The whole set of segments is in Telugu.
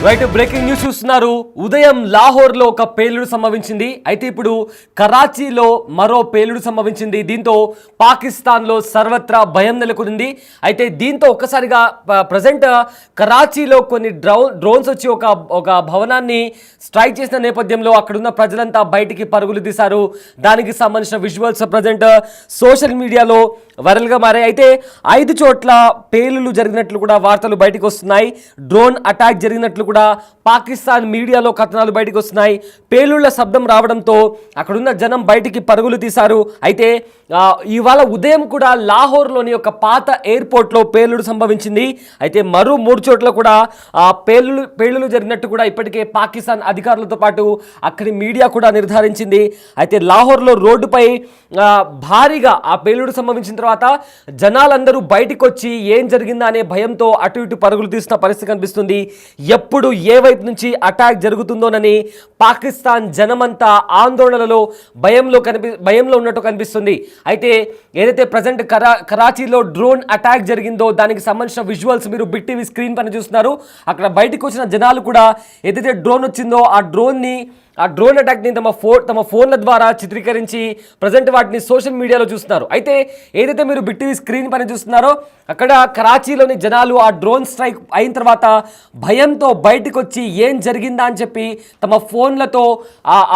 రైట్ బ్రేకింగ్ న్యూస్ చూస్తున్నారు. ఉదయం లాహోర్లో ఒక పేలుడు సంభవించింది. అయితే ఇప్పుడు కరాచీలో మరో పేలుడు సంభవించింది. దీంతో పాకిస్తాన్లో సర్వత్రా భయం నెలకొంది. అయితే దీంతో ఒక్కసారిగా ప్రజెంట్ కరాచీలో కొన్ని డ్రోన్స్ వచ్చి ఒక భవనాన్ని స్ట్రైక్ చేసిన నేపథ్యంలో అక్కడున్న ప్రజలంతా బయటికి పరుగులు తీశారు. దానికి సంబంధించిన విజువల్స్ ప్రజెంట్ సోషల్ మీడియాలో వైరల్గా మారాయి. అయితే 5 చోట్ల పేలులు జరిగినట్లు కూడా వార్తలు బయటకు వస్తున్నాయి. డ్రోన్ అటాక్ జరిగినట్లు కూడా పాకిస్తాన్ మీడియాలో కథనాలు బయటకు వస్తున్నాయి. పేలుళ్ల శబ్దం రావడంతో అక్కడున్న జనం బయటికి పరుగులు తీశారు. అయితే ఇవాళ ఉదయం కూడా లాహోర్లోని ఒక పాత ఎయిర్పోర్ట్లో పేలుడు సంభవించింది. అయితే మరో 3 చోట్ల కూడా పేలులు జరిగినట్టు కూడా ఇప్పటికే పాకిస్తాన్ అధికారులతో పాటు అక్కడి మీడియా కూడా నిర్ధారించింది. అయితే లాహోర్లో రోడ్డుపై భారీగా ఆ పేలుడు సంభవించిన తర్వాత జనాలందరూ బయటకు వచ్చి ఏం జరిగిందా అనే భయంతో అటు ఇటు పరుగులు తీస్తున్న పరిస్థితి కనిపిస్తుంది. ఎప్పుడు ఏ వైపు నుంచి అటాక్ జరుగుతుందోనని పాకిస్తాన్ జనమంతా ఆందోళనలో భయంలో ఉన్నట్టు కనిపిస్తుంది. అయితే ఏదైతే ప్రజెంట్ కరాచీలో డ్రోన్ అటాక్ జరిగిందో దానికి సంబంధించిన విజువల్స్ మీరు బిగ్ టీవీ స్క్రీన్ పైన చూస్తున్నారు. అక్కడ బయటకు వచ్చిన జనాలు కూడా ఏదైతే డ్రోన్ వచ్చిందో ఆ డ్రోన్ అటాక్ని తమ ఫోన్ల ద్వారా చిత్రీకరించి ప్రజెంట్ వాటిని సోషల్ మీడియాలో చూస్తున్నారు. అయితే ఏదైతే మీరు బిగ్ టీవీ స్క్రీన్ పైన చూస్తున్నారో అక్కడ కరాచీలోని జనాలు ఆ డ్రోన్ స్ట్రైక్ అయిన తర్వాత భయంతో బయటకు వచ్చి ఏం జరిగిందా అని చెప్పి తమ ఫోన్లతో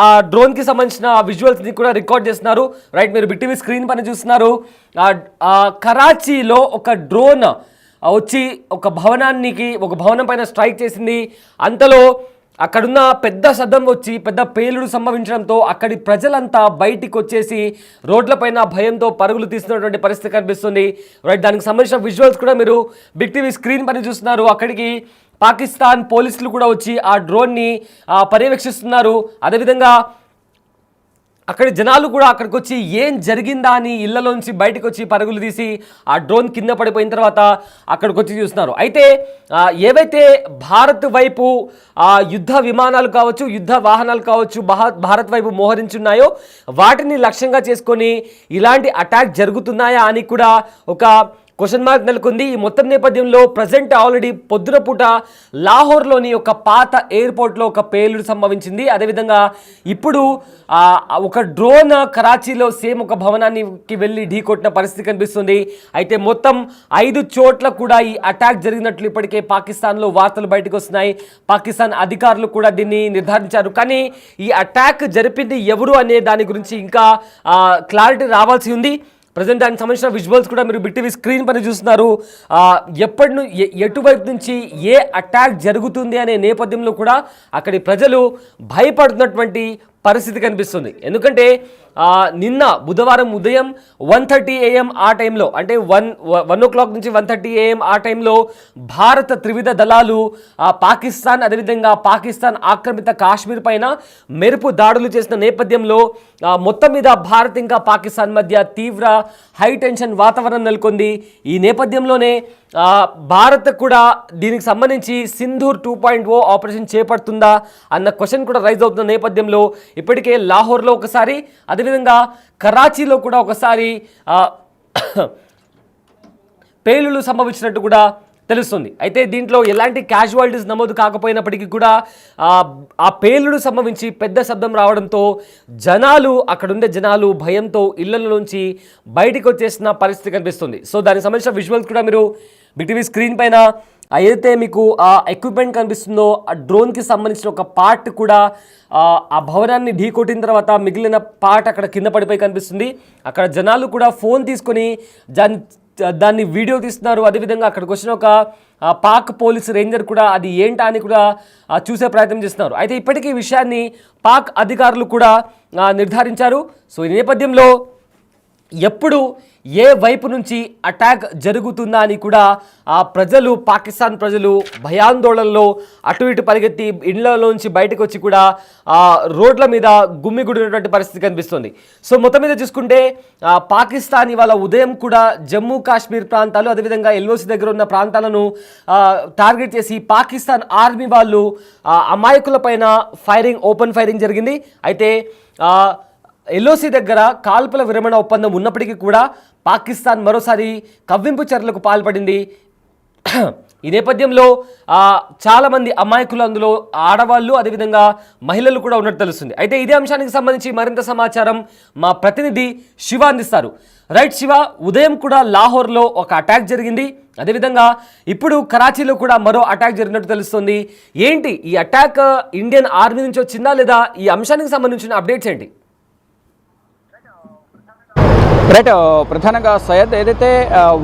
ఆ డ్రోన్కి సంబంధించిన విజువల్స్ని కూడా రికార్డ్ చేస్తున్నారు. రైట్, మీరు బిగ్ టీవీ స్క్రీన్ పైన చూస్తున్నారు. కరాచీలో ఒక డ్రోన్ వచ్చి ఒక భవనం పైన స్ట్రైక్ చేసింది. అంతలో అక్కడున్న పెద్ద శబ్దం వచ్చి పెద్ద పేలుడు సంభవించడంతో అక్కడి ప్రజలంతా బయటికి వచ్చేసి రోడ్లపైన భయంతో పరుగులు తీస్తున్నటువంటి పరిస్థితి కనిపిస్తుంది. రైట్, దానికి సంబంధించిన విజువల్స్ కూడా మీరు బిగ్ టీవీ స్క్రీన్ పైన చూస్తున్నారు. అక్కడికి పాకిస్తాన్ పోలీసులు కూడా వచ్చి ఆ డ్రోన్ని పర్యవేక్షిస్తున్నారు. అదేవిధంగా అక్కడి జనాలు కూడా అక్కడికి వచ్చి ఏం జరిగిందా అని ఇళ్లలోంచి బయటకు వచ్చి పరుగులు తీసి ఆ డ్రోన్ కింద పడిపోయిన తర్వాత అక్కడికి వచ్చి చూస్తున్నారు. అయితే ఏవైతే భారత్ వైపు యుద్ధ విమానాలు కావచ్చు, యుద్ధ వాహనాలు కావచ్చు భారత్ వైపు మోహరించున్నాయో వాటిని లక్ష్యంగా చేసుకొని ఇలాంటి అటాక్ జరుగుతున్నాయా అని కూడా ఒక క్వశ్చన్ మార్క్ నెలకొంది. ఈ మొత్తం నేపథ్యంలో ప్రజెంట్ ఆల్రెడీ పొద్దున పూట లాహోర్లోని ఒక పాత ఎయిర్పోర్ట్లో ఒక పేలుడు సంభవించింది. అదేవిధంగా ఇప్పుడు ఒక డ్రోన్ కరాచీలో సేమ్ ఒక భవనానికి వెళ్ళి ఢీకొట్టిన పరిస్థితి కనిపిస్తుంది. అయితే మొత్తం 5 చోట్ల కూడా ఈ అటాక్ జరిగినట్లు ఇప్పటికే పాకిస్తాన్లో వార్తలు బయటకు వస్తున్నాయి. పాకిస్తాన్ అధికారులు కూడా దీన్ని నిర్ధారించారు. కానీ ఈ అటాక్ జరిపింది ఎవరు అనే దాని గురించి ఇంకా క్లారిటీ రావాల్సి ఉంది. ప్రజెంట్ దానికి సంబంధించిన విజువల్స్ కూడా మీరు బిగ్ టీవీ స్క్రీన్ పైన చూస్తున్నారు. ఎటువైపు నుంచి ఏ అటాక్ జరుగుతుంది అనే నేపథ్యంలో కూడా అక్కడి ప్రజలు భయపడుతున్నటువంటి పరిస్థితి కనిపిస్తుంది. ఎందుకంటే నిన్న బుధవారం ఉదయం 1:30 AM ఆ టైంలో, అంటే 1 o'clock నుంచి 1:30 AM ఆ టైంలో భారత త్రివిధ దళాలు పాకిస్తాన్ అదేవిధంగా పాకిస్తాన్ ఆక్రమిత కాశ్మీర్ పైన మెరుపు దాడులు చేసిన నేపథ్యంలో మొత్తం మీద భారత్ ఇంకా పాకిస్తాన్ మధ్య తీవ్ర హై టెన్షన్ వాతావరణం నెలకొంది. ఈ నేపథ్యంలోనే భారత్ కూడా దీనికి సంబంధించి సింధూర్ 2.0 ఆపరేషన్ చేపడుతుందా అన్న క్వశ్చన్ కూడా రైజ్ అవుతున్న నేపథ్యంలో ఇప్పటికే లాహోర్లో ఒకసారి అదేవిధంగా కరాచీలో కూడా ఒకసారి పేలులు సంభవించినట్టు కూడా తెలుస్తుంది. అయితే దీంట్లో ఎలాంటి క్యాజువాలిటీస్ నమోదు కాకపోయినప్పటికీ కూడా ఆ పేలుడు సంభవించి పెద్ద శబ్దం రావడంతో అక్కడుండే జనాలు భయంతో ఇళ్లలోంచి బయటికి వచ్చేసిన పరిస్థితి కనిపిస్తుంది. సో దానికి సంబంధించిన విజువల్స్ కూడా మీరు బిగ్ టీవీ స్క్రీన్ పైన ఏదైతే మీకు ఆ ఎక్విప్మెంట్ కనిపిస్తుందో ఆ డ్రోన్కి సంబంధించిన ఒక పార్ట్ కూడా ఆ భవనాన్ని ఢీకొట్టిన తర్వాత మిగిలిన పార్ట్ అక్కడ కింద పడిపోయి కనిపిస్తుంది. అక్కడ జనాలు కూడా ఫోన్ తీసుకొని దాన్ని వీడియో తీస్తున్నారు. అదేవిధంగా అక్కడికి వచ్చిన ఒక పాక్ పోలీస్ రేంజర్ కూడా అది ఏంటా అని కూడా చూసే ప్రయత్నం చేస్తున్నారు. అయితే ఇప్పటికీ ఈ విషయాన్ని పాక్ అధికారులు కూడా నిర్ధారించారు. సో ఈ నేపథ్యంలో ఎప్పుడు ఏ వైపు నుంచి అటాక్ జరుగుతుందా అని కూడా పాకిస్తాన్ ప్రజలు భయాందోళనలో అటు ఇటు పరిగెత్తి ఇళ్లలోంచి బయటకు వచ్చి కూడా రోడ్ల మీద గుమ్మిగుడినటువంటి పరిస్థితి కనిపిస్తుంది. సో మొత్తం మీద చూసుకుంటే పాకిస్తాన్ ఇవాళ ఉదయం కూడా జమ్మూ కాశ్మీర్ ప్రాంతాలు అదేవిధంగా ఎల్ఓసి దగ్గర ఉన్న ప్రాంతాలను టార్గెట్ చేసి పాకిస్తాన్ ఆర్మీ వాళ్ళు అమాయకుల పైన ఓపెన్ ఫైరింగ్ జరిగింది. అయితే ఎల్ఓసి దగ్గర కాల్పుల విరమణ ఒప్పందం ఉన్నప్పటికీ కూడా పాకిస్తాన్ మరోసారి కవ్వింపు చర్యలకు పాల్పడింది. ఈ నేపథ్యంలో చాలామంది అమాయకులు, అందులో ఆడవాళ్ళు, అదేవిధంగా మహిళలు కూడా ఉన్నట్టు తెలుస్తుంది. అయితే ఇదే అంశానికి సంబంధించి మరింత సమాచారం మా ప్రతినిధి శివ అందిస్తారు. రైట్ శివ, ఉదయం కూడా లాహోర్లో ఒక అటాక్ జరిగింది, అదేవిధంగా ఇప్పుడు కరాచీలో కూడా మరో అటాక్ జరిగినట్టు తెలుస్తుంది. ఏంటి ఈ అటాక్ ఇండియన్ ఆర్మీ నుంచి వచ్చిందా లేదా? ఈ అంశానికి సంబంధించిన అప్డేట్స్ ఏంటి? రైట్, ప్రధానంగా సయ్యద్ ఏదైతే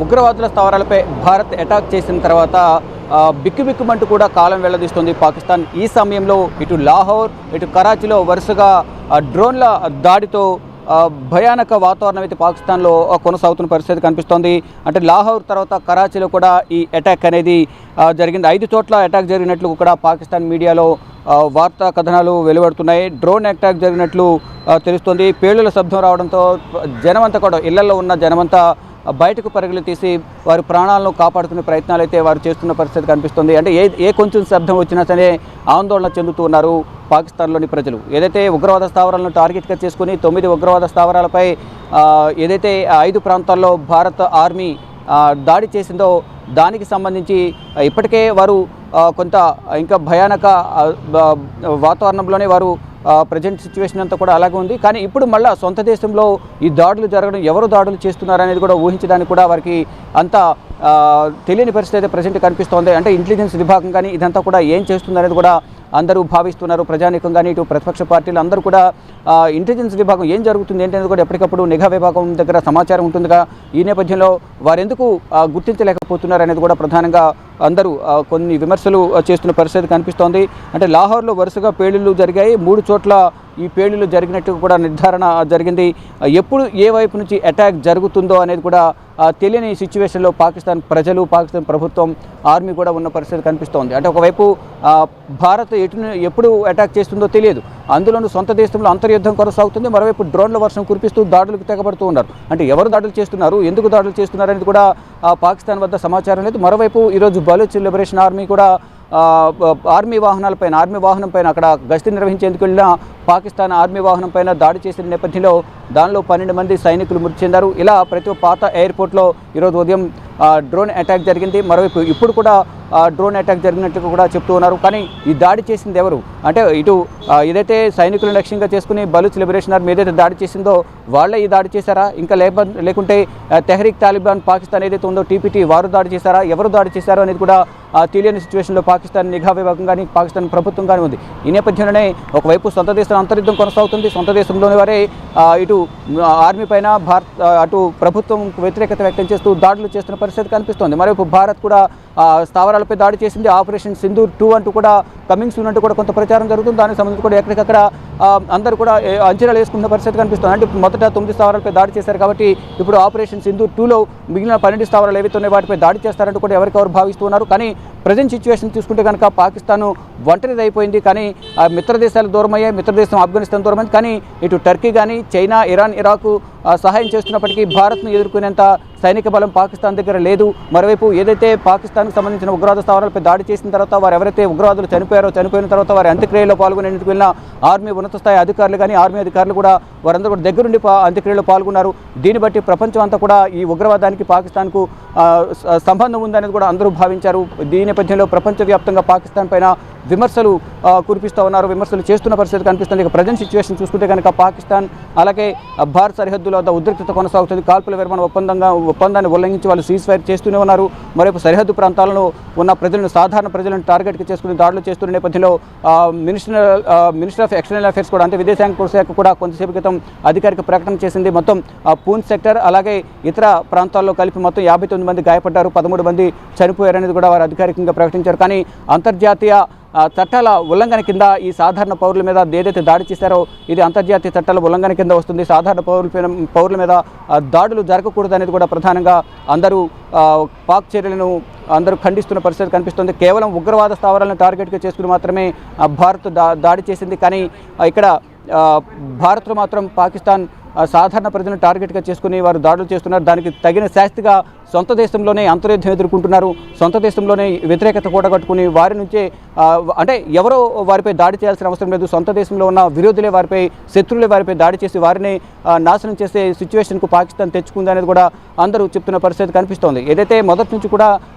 ఉగ్రవాదుల స్థావరాలపై భారత్ అటాక్ చేసిన తర్వాత బిక్కుబిక్కుమంటూ కూడా కాలం వెళ్లదీస్తుంది పాకిస్తాన్. ఈ సమయంలో ఇటు లాహోర్, ఇటు కరాచీలో వరుసగా డ్రోన్ల దాడితో భయానక వాతావరణం అయితే పాకిస్తాన్లో కొనసాగుతున్న పరిస్థితి కనిపిస్తోంది. అంటే లాహోర్ తర్వాత కరాచీలో కూడా ఈ అటాక్ అనేది జరిగింది. 5 చోట్ల అటాక్ జరిగినట్లు కూడా పాకిస్తాన్ మీడియాలో వార్తా కథనాలు వెలువడుతున్నాయి. డ్రోన్ అటాక్ జరిగినట్లు తెలుస్తోంది. పేలుల శబ్దం రావడంతో జనమంతా కూడా, ఇళ్లలో ఉన్న జనమంతా బయటకు పరుగులు తీసి వారి ప్రాణాలను కాపాడుకునే ప్రయత్నాలు అయితే వారు చేస్తున్న పరిస్థితి కనిపిస్తుంది. అంటే ఏ కొంచెం శబ్దం వచ్చినా సరే ఆందోళన చెందుతూ ఉన్నారు పాకిస్తాన్లోని ప్రజలు. ఏదైతే ఉగ్రవాద స్థావరాలను టార్గెట్గా చేసుకుని 9 ఉగ్రవాద స్థావరాలపై ఏదైతే 5 ప్రాంతాల్లో భారత ఆర్మీ దాడి చేసిందో దానికి సంబంధించి ఇప్పటికే వారు కొంత ఇంకా భయానక వాతావరణంలోనే వారు ప్రజెంట్ సిచ్యువేషన్ అంతా కూడా అలాగే ఉంది. కానీ ఇప్పుడు మళ్ళీ సొంత దేశంలో ఈ దాడులు జరగడం, ఎవరు దాడులు చేస్తున్నారనేది కూడా ఊహించడానికి కూడా వారికి అంత తెలియని పరిస్థితి అయితే ప్రజెంట్ కనిపిస్తోంది. అంటే ఇంటెలిజెన్స్ విభాగం కానీ ఇదంతా కూడా ఏం చేస్తుందనేది కూడా అందరూ భావిస్తున్నారు. ప్రజానీకం కానీ ఇటు ప్రతిపక్ష పార్టీలు అందరూ కూడా ఇంటెలిజెన్స్ విభాగం ఏం జరుగుతుంది ఏంటనేది కూడా ఎప్పటికప్పుడు నిఘా విభాగం దగ్గర సమాచారం ఉంటుందిగా. ఈ నేపథ్యంలో వారెందుకు గుర్తించలేకపోతున్నారు అనేది కూడా ప్రధానంగా అందరూ కొన్ని విమర్శలు చేస్తున్న పరిస్థితి కనిపిస్తోంది. అంటే లాహోర్లో వరుసగా పేలుళ్లు జరిగాయి. 3 చోట్ల ఈ పేలుళ్లు జరిగినట్టు కూడా నిర్ధారణ జరిగింది. ఎప్పుడు ఏ వైపు నుంచి అటాక్ జరుగుతుందో అనేది కూడా తెలియని సిచ్యువేషన్లో పాకిస్తాన్ ప్రజలు, పాకిస్తాన్ ప్రభుత్వం, ఆర్మీ కూడా ఉన్న పరిస్థితి కనిపిస్తోంది. అంటే ఒకవైపు భారత్ ఎప్పుడు అటాక్ చేస్తుందో తెలియదు, అందులోనూ సొంత దేశంలో అంతర్యుద్ధం కొనసాగుతుంది. మరోవైపు డ్రోన్ల వర్షం కురిపిస్తూ దాడులకు తెగబడుతూ ఉన్నారు. అంటే ఎవరు దాడులు చేస్తున్నారు, ఎందుకు దాడులు చేస్తున్నారు అనేది కూడా పాకిస్తాన్ వద్ద సమాచారం లేదు. మరోవైపు ఈరోజు బలూచ్ లిబరేషన్ ఆర్మీ కూడా ఆర్మీ వాహనం పైన అక్కడ గస్తీ నిర్వహించేందుకు వెళ్ళిన పాకిస్తాన్ ఆర్మీ వాహనం పైన దాడి చేసిన నేపథ్యంలో దానిలో 12 మంది సైనికులు మృతి చెందారు. ఇలా ప్రతి పాత ఎయిర్పోర్ట్లో ఈరోజు ఉదయం డ్రోన్ అటాక్ జరిగింది. మరోవైపు ఇప్పుడు కూడా డ్రోన్ అటాక్ జరిగినట్టు కూడా చెప్తూ ఉన్నారు. కానీ ఈ దాడి చేసింది ఎవరు అంటే ఇటు ఏదైతే సైనికులను లక్ష్యంగా చేసుకుని బలూచ్ లిబరేషన్ ఆర్మీ ఏదైతే దాడి చేసిందో వాళ్ళే ఈ దాడి చేశారా, ఇంకా లేకుంటే తెహ్రీక్ తాలిబాన్ పాకిస్తాన్ ఏదైతే ఉందో టీపీటీ వారు దాడి చేశారా, ఎవరు దాడి చేశారో అనేది కూడా తెలియని సిచ్యువేషన్లో పాకిస్తాన్ నిఘా విభాగం కానీ పాకిస్తాన్ ప్రభుత్వం కానీ ఉంది. ఈ నేపథ్యంలోనే ఒకవైపు సొంత దేశంలో అంతర్యుద్ధం కొనసాగుతుంది. సొంత దేశంలోని వారే ఇటు ఆర్మీ పైన అటు ప్రభుత్వం వ్యతిరేకత వ్యక్తం చేస్తూ దాడులు చేస్తున్న పరిస్థితి కనిపిస్తోంది. మరోవైపు భారత్ కూడా స్థావరాలపై దాడి చేసింది. ఆపరేషన్ సింధూర్ 2 అంటూ కూడా కమింగ్ సూన్ అంటూ కూడా కొంత ప్రచారం జరుగుతుంది. దానికి సంబంధించి కూడా ఎక్కడికక్కడ అందరూ కూడా అంచనాలు వేసుకున్న పరిస్థితి కనిపిస్తుంది. అంటే మొదట 9 స్థావరాలపై దాడి చేశారు కాబట్టి ఇప్పుడు ఆపరేషన్ సింధూర్ 2లో మిగిలిన 12 స్థావరాలు ఏవైతే ఉన్నాయో వాటిపై దాడి చేస్తారంటూ కూడా ఎవరికెవరు భావిస్తున్నారు. కానీ ప్రజెంట్ సిచ్యువేషన్ చూసుకుంటే కనుక పాకిస్తాన్ ఒంటరిది అయిపోయింది. కానీ మిత్ర దేశాలు దూరమయ్యాయి, మిత్రదేశం ఆఫ్ఘనిస్తాన్ దూరమైంది. కానీ ఇటు టర్కీ కానీ చైనా, ఇరాన్, ఇరాక్ సహాయం చేస్తున్నప్పటికీ భారత్ను ఎదుర్కొనేంత సైనిక బలం పాకిస్తాన్ దగ్గర లేదు. మరోవైపు ఏదైతే పాకిస్తాన్కు సంబంధించిన ఉగ్రవాద స్థావరాలపై దాడి చేసిన తర్వాత వారు ఎవరైతే ఉగ్రవాదులు చనిపోయిన తర్వాత వారి అంత్యక్రియలో పాల్గొనేందుకు వెళ్ళిన ఆర్మీ ఉన్నత స్థాయి అధికారులు కానీ ఆర్మీ అధికారులు కూడా వారందరూ కూడా దగ్గరుండి అంత్యక్రియలో పాల్గొన్నారు. దీన్ని బట్టి ప్రపంచం అంతా కూడా ఈ ఉగ్రవాదానికి పాకిస్తాన్కు సంబంధం ఉందనేది కూడా అందరూ భావించారు. దీని నేపథ్యంలో ప్రపంచవ్యాప్తంగా పాకిస్తాన్ పైన విమర్శలు కురిపిస్తూ ఉన్నారు, విమర్శలు చేస్తున్న పరిస్థితి కనిపిస్తుంది. ఇక ప్రజెంట్ సిచ్యువేషన్ చూసుకుంటే కనుక పాకిస్తాన్ అలాగే భారత్ సరిహద్దుల వద్ద ఉద్రిక్తత కొనసాగుతుంది. కాల్పుల విరమణ ఒప్పందాన్ని ఉల్లంఘించి వాళ్ళు సీజ్ ఫైర్ చేస్తూనే ఉన్నారు. మరోవైపు సరిహద్దు ప్రాంతాలను ఉన్న ప్రజలను, సాధారణ ప్రజలను టార్గెట్గా చేసుకుని దాడులు చేస్తున్న నేపథ్యంలో మినిస్టర్ ఆఫ్ ఎక్స్టర్నల్ అఫేర్స్ కూడా అంటే విదేశాంగ శాఖ కూడా కొంతసేపు క్రితం అధికారిక ప్రకటన చేసింది. మొత్తం పూంచ్ సెక్టర్ అలాగే ఇతర ప్రాంతాల్లో కలిపి మొత్తం 59 మంది గాయపడ్డారు, 13 మంది చనిపోయారనేది కూడా వారు అధికారికంగా ప్రకటించారు. కానీ అంతర్జాతీయ చట్టాల ఉల్లంఘన కింద ఈ సాధారణ పౌరుల మీద ఏదైతే దాడి చేశారో ఇది అంతర్జాతీయ చట్టాల ఉల్లంఘన కింద వస్తుంది. సాధారణ పౌరుల మీద దాడులు జరగకూడదు అనేది కూడా ప్రధానంగా అందరూ పాక్ చర్యలను అందరూ ఖండిస్తున్న పరిస్థితి కనిపిస్తుంది. కేవలం ఉగ్రవాద స్థావరాలను టార్గెట్గా చేసుకుని మాత్రమే భారత్ దాడి చేసింది. కానీ ఇక్కడ భారత్లో మాత్రం పాకిస్తాన్ సాధారణ ప్రజలను టార్గెట్గా చేసుకుని వారు దాడులు చేస్తున్నారు. దానికి తగిన శాస్తిగా సొంత దేశంలోనే అంతర్యుద్ధం ఎదుర్కొంటున్నారు. సొంత దేశంలోనే వ్యతిరేకత కూడగట్టుకుని వారి నుంచే అంటే ఎవరో వారిపై దాడి చేయాల్సిన అవసరం లేదు. సొంత దేశంలో ఉన్న విరోధులే వారిపై, శత్రువులే వారిపై దాడి చేసి వారిని నాశనం చేసే సిచ్యువేషన్కు పాకిస్తాన్ తెచ్చుకుంది అనేది కూడా అందరూ చెప్తున్న పరిస్థితి కనిపిస్తోంది. ఏదైతే మొదటి నుంచి కూడా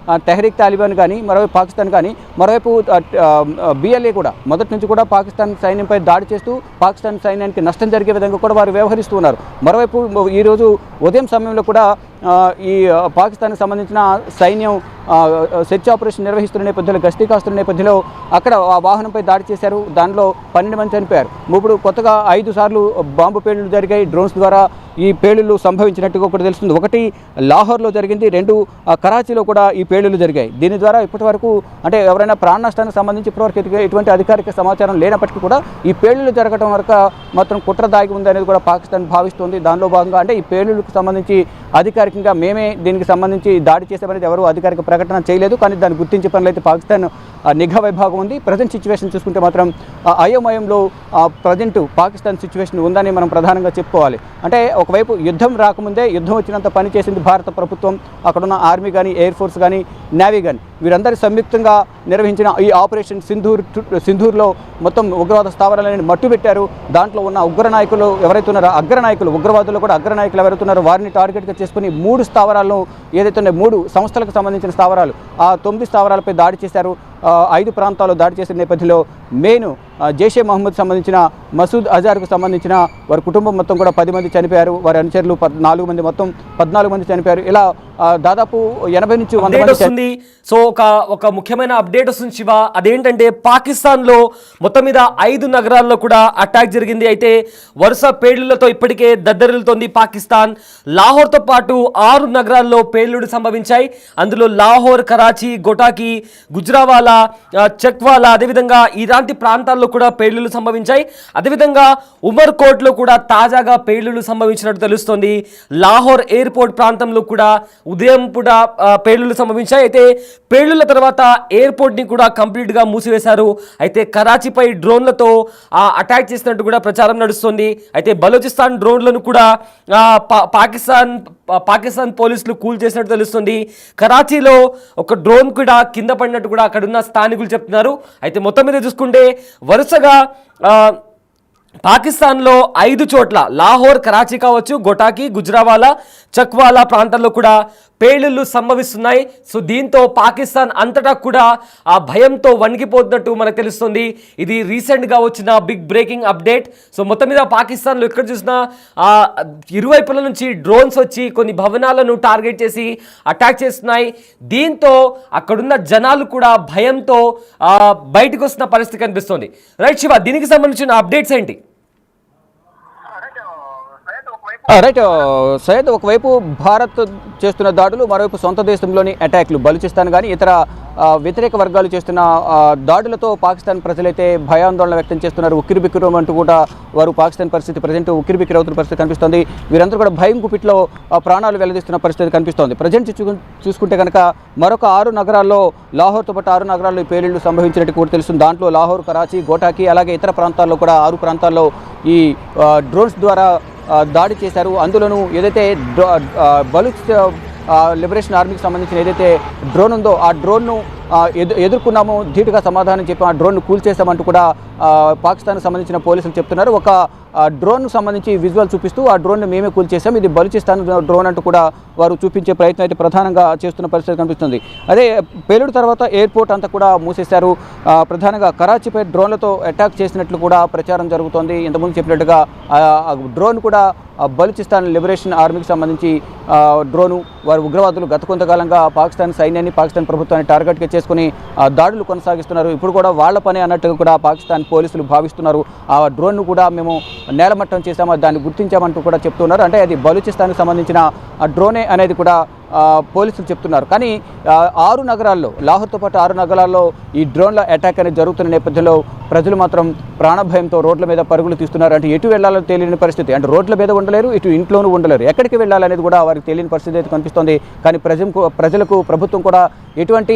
తెహ్రీక్ తాలిబాన్ కానీ, మరోవైపు పాకిస్తాన్ కానీ, మరోవైపు BLA కూడా మొదటి నుంచి కూడా పాకిస్తాన్ సైన్యంపై దాడి చేస్తూ పాకిస్తాన్ సైన్యానికి నష్టం జరిగే విధంగా కూడా వారు వ్యవహరిస్తూ ఉన్నారు. మరోవైపు ఈరోజు ఉదయం సమయంలో కూడా ఈ పాకిస్తాన్కి సంబంధించిన సైన్యం సెర్చ్ ఆపరేషన్ నిర్వహిస్తున్న నేపథ్యంలో, గస్తీ కాస్తున్న నేపథ్యంలో అక్కడ ఆ వాహనంపై దాడి చేశారు. దానిలో 12 మంది చనిపోయారు. ఇప్పుడు కొత్తగా 5 సార్లు బాంబు పేలుళ్లు జరిగాయి. డ్రోన్స్ ద్వారా ఈ పేలుళ్లు సంభవించినట్టుగా కూడా తెలుస్తుంది. ఒకటి లాహోర్లో జరిగింది, 2 కరాచీలో కూడా ఈ పేలుళ్లు జరిగాయి. దీని ద్వారా ఇప్పటి వరకు అంటే ఎవరైనా ప్రాణ నష్టానికి సంబంధించి ఇప్పటివరకు ఎటువంటి అధికారిక సమాచారం లేనప్పటికీ కూడా ఈ పేలుళ్లు జరగడం వరకు మాత్రం కుట్ర దాగి ఉంది అనేది కూడా పాకిస్తాన్ భావిస్తోంది. దానిలో భాగంగా అంటే ఈ పేలుళ్లకు సంబంధించి అధికారికంగా మేమే దీనికి సంబంధించి దాడి చేసామనేది ఎవరు అధికారిక ప్రకటన చేయలేదు. కానీ దాన్ని గుర్తించే పనులు అయితే పాకిస్తాన్ నిఘా విభాగం ఉంది. ప్రజెంట్ సిచ్యువేషన్ చూసుకుంటే మాత్రం అయోమయంలో ప్రజెంట్ పాకిస్తాన్ సిచ్యువేషన్ ఉందని మనం ప్రధానంగా చెప్పుకోవాలి. అంటే ఒకవైపు యుద్ధం రాకముందే యుద్ధం వచ్చినంత పని చేసింది భారత ప్రభుత్వం. అక్కడున్న ఆర్మీ కానీ, ఎయిర్ ఫోర్స్ కానీ, నేవీ కానీ వీరందరూ సంయుక్తంగా నిర్వహించిన ఈ ఆపరేషన్ సింధూర్లో మొత్తం ఉగ్రవాద స్థావరాలను మట్టుబెట్టారు. దాంట్లో ఉన్న ఉగ్ర నాయకులు ఎవరైతే ఉన్నారో, అగ్రనాయకులు, ఉగ్రవాదులు కూడా అగ్రనాయకులు ఎవరైతే ఉన్నారో వారిని టార్గెట్గా చేసుకుని 3 స్థావరాలను ఏదైతే ఉన్నాయో 3 సంస్థలకు సంబంధించిన స్థావరాలు, ఆ 9 స్థావరాలపై దాడి చేశారు. 5 ప్రాంతాల్లో దాడి చేసిన నేపథ్యంలో మెయిన్ జైషే మహమ్మద్ సంబంధించిన మసూద్ అజార్కు సంబంధించిన వారి కుటుంబం మొత్తం కూడా 10 మంది చనిపోయారు. వారి అనుచరులు 4 మంది, మొత్తం 14 మంది చనిపోయారు. ఇలా దాదాపు 80 నుంచి 100 మంది వస్తుంది. సో ఒక ముఖ్యమైన అప్డేట్ వస్తుంది శివ. అదేంటంటే పాకిస్తాన్లో మొత్తం మీద 5 నగరాల్లో కూడా అటాక్ జరిగింది. అయితే వరుస పేలుళ్లతో ఇప్పటికే దద్దరిల్లుతోంది పాకిస్తాన్. లాహోర్తో పాటు 6 నగరాల్లో పేలుళ్లు సంభవించాయి. అందులో లాహోర్, కరాచీ, గోటాకి, గుజ్రావాలా, చక్వాలా, అదేవిధంగా ఇలాంటి ప్రాంతాల్లో కూడా పేలుళ్లు సంభవించాయి. అదేవిధంగా ఉమర్కోట్లో కూడా తాజాగా పేలుళ్లు సంభవించినట్టు తెలుస్తోంది. లాహోర్ ఎయిర్పోర్ట్ ప్రాంతంలో కూడా ఉదయం కూడా పేలుళ్లు సంభవించాయి. అయితే పేలుళ్ల తర్వాత ఎయిర్పోర్ట్ని కూడా కంప్లీట్గా మూసివేశారు. అయితే కరాచీపై డ్రోన్లతో అటాక్ చేసినట్టు కూడా ప్రచారం నడుస్తుంది. అయితే బలూచిస్తాన్ డ్రోన్లను కూడా పాకిస్తాన్ పోలీసులు కూల్ చేసినట్టు తెలుస్తుంది. కరాచీలో ఒక డ్రోన్ కూడా కింద పడినట్టు కూడా అక్కడున్న స్థానికులు చెప్తున్నారు. అయితే మొత్తం మీద చూసుకుంటే వరుసగా పాకిస్తాన్లో 5 చోట్ల లాహోర్, కరాచీ కావచ్చు, గోటాకి, గుజ్రావాలా, చక్వాలా ప్రాంతాల్లో కూడా పేలుళ్లు సంభవిస్తున్నాయి. సో దీంతో పాకిస్తాన్ అంతటా కూడా ఆ భయంతో వణికిపోతున్నట్టు మనకు తెలుస్తుంది. ఇది రీసెంట్గా వచ్చిన బిగ్ బ్రేకింగ్ అప్డేట్. సో మొత్తం మీద పాకిస్తాన్లో ఎక్కడ చూసినా ఇరువైపుల నుంచి డ్రోన్స్ వచ్చి కొన్ని భవనాలను టార్గెట్ చేసి అటాక్ చేస్తున్నాయి. దీంతో అక్కడున్న జనాలు కూడా భయంతో బయటకు వస్తున్న పరిస్థితి కనిపిస్తుంది. రైట్ శివ, దీనికి సంబంధించిన అప్డేట్స్ ఏంటి? రైట్ సయ్యద్, ఒకవైపు భారత్ చేస్తున్న దాడులు, మరోవైపు సొంత దేశంలోని అటాక్లు, బలూచిస్తాన్ కానీ ఇతర వ్యతిరేక వర్గాలు చేస్తున్న దాడులతో పాకిస్తాన్ ప్రజలైతే భయాందోళన వ్యక్తం చేస్తున్నారు. ఉక్కిరిబిక్కిరి అంటూ కూడా వారు పాకిస్తాన్ పరిస్థితి ప్రజెంట్ ఉక్కిరిబిక్కిరి అవుతున్న పరిస్థితి కనిపిస్తోంది. వీరందరూ కూడా భయం కుపిట్లో ప్రాణాలు వెల్లదీస్తున్న పరిస్థితి కనిపిస్తోంది. ప్రజెంట్ చూసుకుంటే కనుక మరొక 6 నగరాల్లో, లాహోర్తో పాటు 6 నగరాల్లో ఈ పేలుళ్లు సంభవించినట్టు కూడా తెలుస్తుంది. దాంట్లో లాహోర్, కరాచీ, గోటాకి అలాగే ఇతర ప్రాంతాల్లో కూడా 6 ప్రాంతాల్లో ఈ డ్రోన్స్ ద్వారా దాడి చేశారు. అందులోనూ ఏదైతే బలూచ్ లిబరేషన్ ఆర్మీకి సంబంధించిన ఏదైతే డ్రోన్ ఉందో ఆ డ్రోన్ను ఎదుర్కొన్నాము, ధీటుగా సమాధానం చెప్పి ఆ డ్రోన్ను కూల్చేసామంటూ కూడా పాకిస్తాన్కి సంబంధించిన పోలీసులు చెప్తున్నారు. ఒక డ్రోన్కు సంబంధించి విజువల్ చూపిస్తూ ఆ డ్రోన్ను మేమే కూల్చేసాం, ఇది బలూచిస్తాన్ డ్రోన్ అంటూ కూడా వారు చూపించే ప్రయత్నం అయితే ప్రధానంగా చేస్తున్న పరిస్థితి కనిపిస్తుంది. అదే పేలుడు తర్వాత ఎయిర్పోర్ట్ అంతా కూడా మూసేశారు. ప్రధానంగా కరాచీపై డ్రోన్లతో అటాక్ చేసినట్లు కూడా ప్రచారం జరుగుతోంది. ఇంతకుముందు చెప్పినట్టుగా డ్రోన్ కూడా బలూచిస్తాన్ లిబరేషన్ ఆర్మీకి సంబంధించి డ్రోను, వారు ఉగ్రవాదులు గత కొంతకాలంగా పాకిస్తాన్ సైన్యాన్ని, పాకిస్తాన్ ప్రభుత్వాన్ని టార్గెట్గా చేసుకుని దాడులు కొనసాగిస్తున్నారు. ఇప్పుడు కూడా వాళ్ళ పని అన్నట్టుగా కూడా పాకిస్తాన్ పోలీసులు భావిస్తున్నారు. ఆ డ్రోన్ను కూడా మేము నేలమట్టం చేశాము, దాన్ని గుర్తించామంటూ కూడా చెప్తున్నారు. అంటే అది బలూచిస్తాన్కి సంబంధించిన డ్రోనే అనేది కూడా పోలీసులు చెప్తున్నారు. కానీ 6 నగరాల్లో, లాహోర్తో పాటు 6 నగరాల్లో ఈ డ్రోన్ల అటాక్ అనేది జరుగుతున్న నేపథ్యంలో ప్రజలు మాత్రం ప్రాణభయంతో రోడ్ల మీద పరుగులు తీస్తున్నారు. అంటే ఎటు వెళ్లాలో తెలియని పరిస్థితి, అంటే రోడ్ల మీద ఉండలేరు, ఇటు ఇంట్లోనూ ఉండలేరు, ఎక్కడికి వెళ్ళాలనేది కూడా వారికి తెలియని పరిస్థితి అయితే కనిపిస్తోంది. కానీ ప్రజలకు ప్రభుత్వం కూడా ఎటువంటి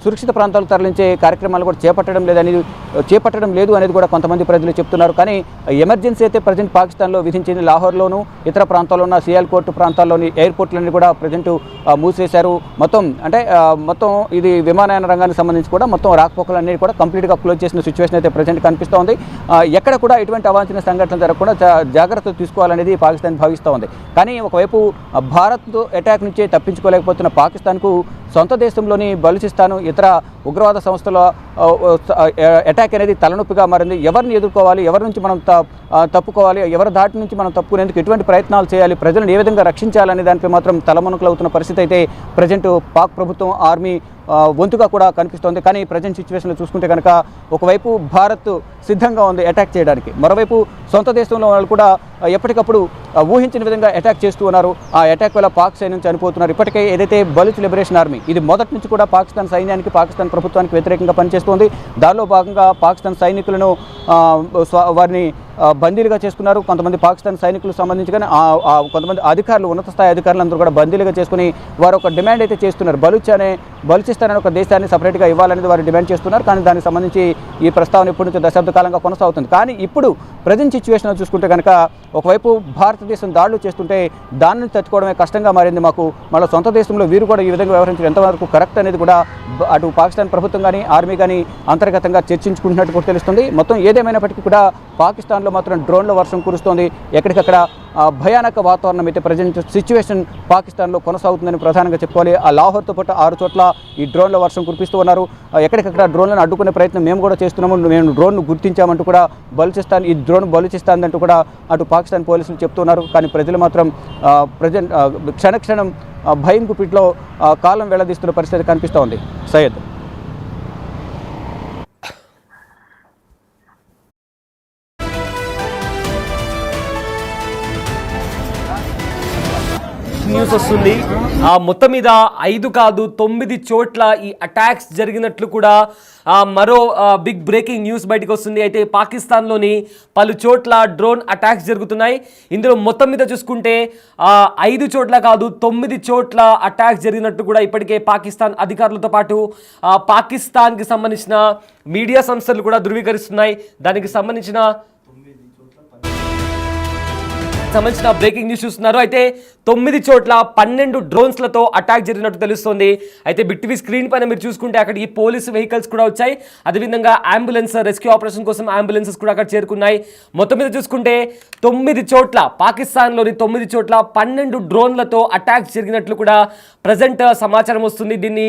సురక్షిత ప్రాంతాలు తరలించే కార్యక్రమాలు కూడా చేపట్టడం లేదు అనేది కూడా కొంతమంది ప్రజలు చెప్తున్నారు. కానీ ఎమర్జెన్సీ అయితే ప్రజెంట్ పాకిస్తాన్లో విధించింది. లాహోర్లోను ఇతర ప్రాంతాల్లో ఉన్న సియాల్కోట్ ప్రాంతాల్లోని ఎయిర్పోర్ట్లన్నీ కూడా ప్రజెంట్ మూసేశారు. మొత్తం ఇది విమానయాన రంగానికి సంబంధించి కూడా మొత్తం రాకపోకలన్నీ కూడా కంప్లీట్గా క్లోజ్ చేసిన సిచ్యువేషన్ అయితే ప్రజెంట్ కనిపిస్తోంది. ఎక్కడ కూడా ఎటువంటి అవాంఛనీయ సంఘటనలు జరగకుండా జాగ్రత్తలు తీసుకోవాలనేది పాకిస్తాన్ భావిస్తూ ఉంది. కానీ ఒకవైపు భారత్ అటాక్ నుంచే తప్పించుకోలేకపోతున్న పాకిస్తాన్కు సొంత దేశంలోని బలూచిస్తాన్ ఇతర ఉగ్రవాద సంస్థల అటాక్ అనేది తలనొప్పిగా మారింది. ఎవరిని ఎదుర్కోవాలి, ఎవరి నుంచి మనం తప్పుకోవాలి, ఎవరి దాటి నుంచి మనం తప్పుకునేందుకు ఎటువంటి ప్రయత్నాలు చేయాలి, ప్రజలను ఏ విధంగా రక్షించాలనే దానిపై మాత్రం తలమునకలవుతున్న పరిస్థితి అయితే ప్రజెంట్ పాక్ ప్రభుత్వం, ఆర్మీ వంతుగా కూడా కనిపిస్తోంది. కానీ ప్రజెంట్ సిచ్యువేషన్లో చూసుకుంటే కనుక ఒకవైపు భారత్ సిద్ధంగా ఉంది అటాక్ చేయడానికి, మరోవైపు సొంత దేశంలో వాళ్ళు కూడా ఎప్పటికప్పుడు ఊహించిన విధంగా అటాక్ చేస్తూ ఉన్నారు. ఆ అటాక్ వల్ల పాక్ సైన్యం చనిపోతున్నారు. ఇప్పటికే ఏదైతే బలూచ్ లిబరేషన్ ఆర్మీ ఇది మొదటి నుంచి కూడా పాకిస్తాన్ సైన్యానికి, పాకిస్తాన్ ప్రభుత్వానికి వ్యతిరేకంగా పనిచేస్తోంది. దానిలో భాగంగా పాకిస్తాన్ సైనికులను వారిని బందీలుగా చేసుకున్నారు. కొంతమంది పాకిస్తాన్ సైనికులకు సంబంధించి కానీ కొంతమంది అధికారులు, ఉన్నత స్థాయి అధికారులందరూ కూడా బందీలుగా చేసుకుని వారు ఒక డిమాండ్ అయితే చేస్తున్నారు. బలూచిస్తాన్ అనే ఒక దేశాన్ని సపరేట్గా ఇవ్వాలనేది వారు డిమాండ్ చేస్తున్నారు. కానీ దానికి సంబంధించి ఈ ప్రస్తావన ఇప్పటి నుంచి దశాబ్ద కాలంగా కొనసాగుతుంది. కానీ ఇప్పుడు ప్రజెంట్ సిచ్యువేషన్ చూసుకుంటే కనుక ఒకవైపు భారతదేశం దాడులు చేస్తుంటే దాని నుంచి తట్టుకోవడమే కష్టంగా మారింది మాకు. మళ్ళీ సొంత దేశంలో వీరు కూడా ఈ విధంగా వ్యవహరించడం ఎంతవరకు కరెక్ట్ అనేది కూడా అటు పాకిస్తాన్ ప్రభుత్వం కానీ, ఆర్మీ కానీ అంతర్గతంగా చర్చించుకుంటున్నట్టు కూడా తెలుస్తుంది. మొత్తం ఏదేమైనప్పటికీ కూడా పాకిస్తాన్లో మాత్రం డ్రోన్ల వర్షం కురుస్తోంది. ఎక్కడికక్కడ భయానక వాతావరణం అయితే ప్రజెంట్ సిచ్యువేషన్ పాకిస్తాన్లో కొనసాగుతుందని ప్రధానంగా చెప్పుకోవాలి. ఆ లాహోర్తో పాటు 6 చోట్ల ఈ డ్రోన్ల వర్షం కురిపిస్తూ ఉన్నారు. ఎక్కడికక్కడ డ్రోన్లను అడ్డుకునే ప్రయత్నం మేము కూడా చేస్తున్నాము, మేము డ్రోన్ను గుర్తించామంటూ కూడా ఈ డ్రోన్ బలూచిస్తాన్ అంటూ కూడా అటు పాకిస్తాన్ పోలీసులు చెప్తున్నారు. కానీ ప్రజలు మాత్రం ప్రజెంట్ క్షణక్షణం భయం గుప్పిట్లో కాలం వెళ్లదీస్తున్న పరిస్థితి కనిపిస్తోంది. సయ్యద్. న్యూస్ వస్తుంది. మొత్తం మీద 5 కాదు 9 చోట్ల ఈ అటాక్స్ జరిగినట్లు కూడా మరో బిగ్ బ్రేకింగ్ న్యూస్ బయటకు వస్తుంది. అయితే పాకిస్తాన్లోని పలు చోట్ల డ్రోన్ అటాక్స్ జరుగుతున్నాయి. ఇందులో మొత్తం మీద చూసుకుంటే 5 చోట్ల కాదు 9 చోట్ల అటాక్స్ జరిగినట్టు కూడా ఇప్పటికే పాకిస్తాన్ అధికారులతో పాటు పాకిస్తాన్కి సంబంధించిన మీడియా సంస్థలు కూడా ధృవీకరిస్తున్నాయి. దానికి సంబంధించిన బ్రేకింగ్ న్యూస్ చూస్తున్నారు. అయితే 9 చోట్ల 12 డ్రోన్స్లతో అటాక్ జరిగినట్టు తెలుస్తోంది. అయితే బిగ్ టీవీ స్క్రీన్ పైన మీరు చూసుకుంటే అక్కడికి పోలీసు వెహికల్స్ కూడా వచ్చాయి. అదేవిధంగా అంబులెన్స్, రెస్క్యూ ఆపరేషన్ కోసం అంబులెన్సెస్ కూడా అక్కడ చేరుకున్నాయి. మొత్తం మీద చూసుకుంటే 9 చోట్ల పాకిస్తాన్లోని 9 చోట్ల 12 డ్రోన్లతో అటాక్స్ జరిగినట్లు కూడా ప్రజెంట్ సమాచారం వస్తుంది. దీన్ని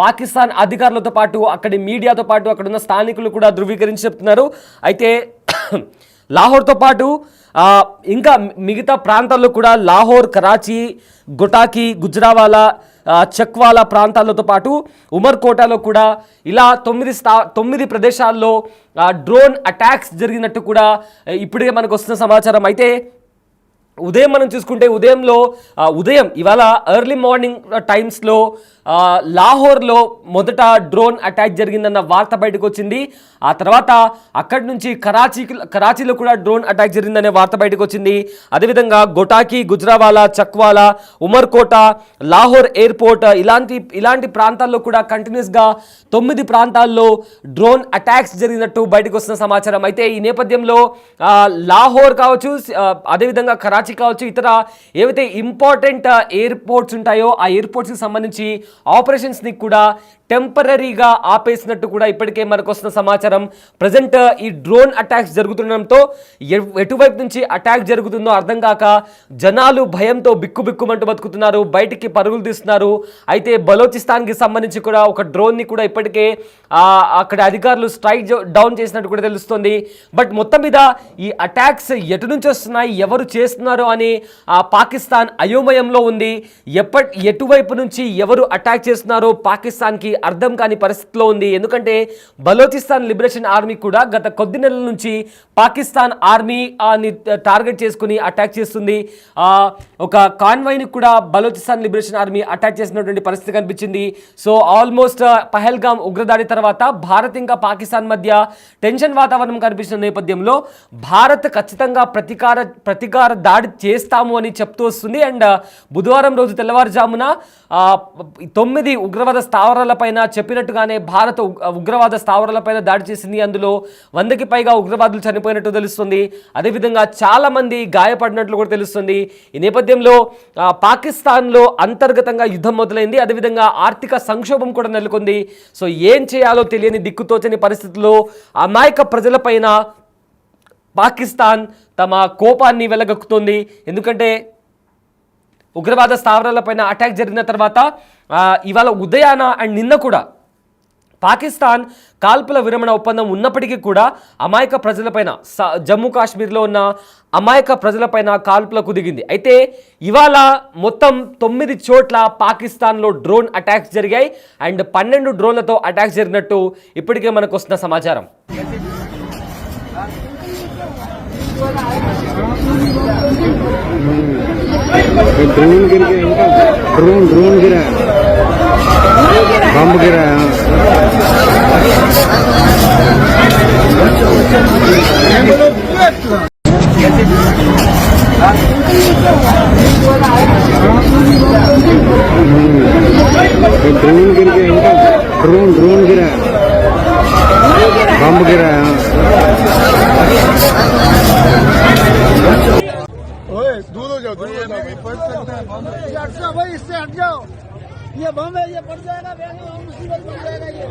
పాకిస్తాన్ అధికారులతో పాటు అక్కడి మీడియాతో పాటు అక్కడ ఉన్న స్థానికులు కూడా ధృవీకరించి చెప్తున్నారు. అయితే లాహోర్తో పాటు ఇంకా మిగతా ప్రాంతాల్లో కూడా లాహోర్, కరాచీ, గొటాకి, గుజ్రావాలా, చక్వాలా ప్రాంతాలతో పాటు ఉమర్కోటలో కూడా ఇలా 9 ప్రదేశాల్లో డ్రోన్ అటాక్స్ జరిగినట్టు కూడా ఇప్పటికే మనకు వస్తున్న సమాచారం. అయితే ఉదయం మనం చూసుకుంటే ఉదయం ఇవాళ ఎర్లీ మార్నింగ్ టైమ్స్లో లాహోర్లో మొదట డ్రోన్ అటాక్ జరిగిందన్న వార్త బయటకు వచ్చింది. ఆ తర్వాత అక్కడి నుంచి కరాచీలో కూడా డ్రోన్ అటాక్ జరిగిందనే వార్త బయటకు వచ్చింది. అదేవిధంగా గొటాకి, గుజ్రావాలా, చక్వాలా, ఉమర్కోట, లాహోర్ ఎయిర్పోర్ట్ ఇలాంటి ప్రాంతాల్లో కూడా కంటిన్యూస్గా 9 ప్రాంతాల్లో డ్రోన్ అటాక్స్ జరిగినట్టు బయటకు వస్తున్న సమాచారం. అయితే ఈ నేపథ్యంలో లాహోర్ కావచ్చు, అదేవిధంగా కరాచీ కావచ్చు, ఇతర ఏవైతే ఇంపార్టెంట్ ఎయిర్పోర్ట్స్ ఉంటాయో ఆ ఎయిర్పోర్ట్స్కి సంబంధించి ఆపరేషన్స్ని కూడా టెంపరీగా ఆపేసినట్టు కూడా ఇప్పటికే మనకు వస్తున్న సమాచారం. ప్రజెంట్ ఈ డ్రోన్ అటాక్స్ జరుగుతుండడంతో ఎటువైపు నుంచి అటాక్ జరుగుతుందో అర్థం కాక జనాలు భయంతో బిక్కుబిక్కుమంటూ బతుకుతున్నారు, బయటికి పరుగులు తీస్తున్నారు. అయితే బలోచిస్తాన్కి సంబంధించి కూడా ఒక డ్రోన్ని కూడా ఇప్పటికే అక్కడ అధికారులు స్ట్రైక్ డౌన్ చేసినట్టు కూడా తెలుస్తుంది. బట్ మొత్తం మీద ఈ అటాక్స్ ఎటు నుంచి వస్తున్నాయి, ఎవరు చేస్తున్నారు అని పాకిస్తాన్ అయోమయంలో ఉంది. ఎటువైపు నుంచి ఎవరు అటాక్ చేస్తున్నారో పాకిస్తాన్కి అర్థం కాని పరిస్థితిలో ఉంది. ఎందుకంటే బలోచిస్తాన్ లిబరేషన్ ఆర్మీ కూడా గత కొద్ది నెలల నుంచి పాకిస్తాన్ ఆర్మీని టార్గెట్ చేసుకుని అటాక్ చేస్తుంది. ఒక కాన్వాయ్ని కూడా బలోచిస్తాన్ లిబరేషన్ ఆర్మీ అటాక్ చేసినటువంటి పరిస్థితి కనిపించింది. సో ఆల్మోస్ట్ పహల్గామ్ ఉగ్రదాడి తర్వాత భారత్ ఇంకా పాకిస్తాన్ మధ్య టెన్షన్ వాతావరణం కనిపించిన నేపథ్యంలో భారత్ ఖచ్చితంగా ప్రతీకార దాడి చేస్తాము అని చెప్తూ వస్తుంది. అండ్ బుధవారం రోజు తెల్లవారుజామున 9 ఉగ్రవాద స్థావరాలపైన చెప్పినట్టుగానే భారత్ ఉగ్రవాద స్థావరాలపైన దాడి చేసింది. అందులో 100కి పైగా ఉగ్రవాదులు చనిపోయినట్టు తెలుస్తుంది. అదేవిధంగా చాలా మంది గాయపడినట్లు కూడా తెలుస్తుంది. ఈ నేపథ్యంలో పాకిస్తాన్లో అంతర్గతంగా యుద్ధం మొదలైంది. అదేవిధంగా ఆర్థిక సంక్షోభం కూడా నెలకొంది. సో ఏం చేయాలో తెలియని దిక్కుతోచని పరిస్థితుల్లో అమాయక ప్రజలపైన పాకిస్తాన్ తమ కోపాన్ని వెలగక్కుతోంది. ఎందుకంటే ఉగ్రవాద స్థావరాలపైన అటాక్ జరిగిన తర్వాత ఇవాళ ఉదయాన అండ్ నిన్న కూడా పాకిస్తాన్ కాల్పుల విరమణ ఒప్పందం ఉన్నప్పటికీ కూడా అమాయక ప్రజలపైన జమ్మూ కాశ్మీర్లో ఉన్న అమాయక ప్రజలపైన కాల్పులకు దిగింది. అయితే ఇవాళ మొత్తం 9 చోట్ల పాకిస్తాన్లో డ్రోన్ అటాక్స్ జరిగాయి. అండ్ 12 డ్రోన్లతో అటాక్స్ జరిగినట్టు ఇప్పటికే మనకు వస్తున్న సమాచారం. ड्रोन गिर गया इनका ड्रोन गिरा बम गिरा ड्रोन गिर गया इनका ड्रोन गिरा बम गिरा दूर हो जाओ भाई, इससे हट जाओ, ये बम है, ये पड़ जाएगा, मुसीबत पड़ जाएगा ये।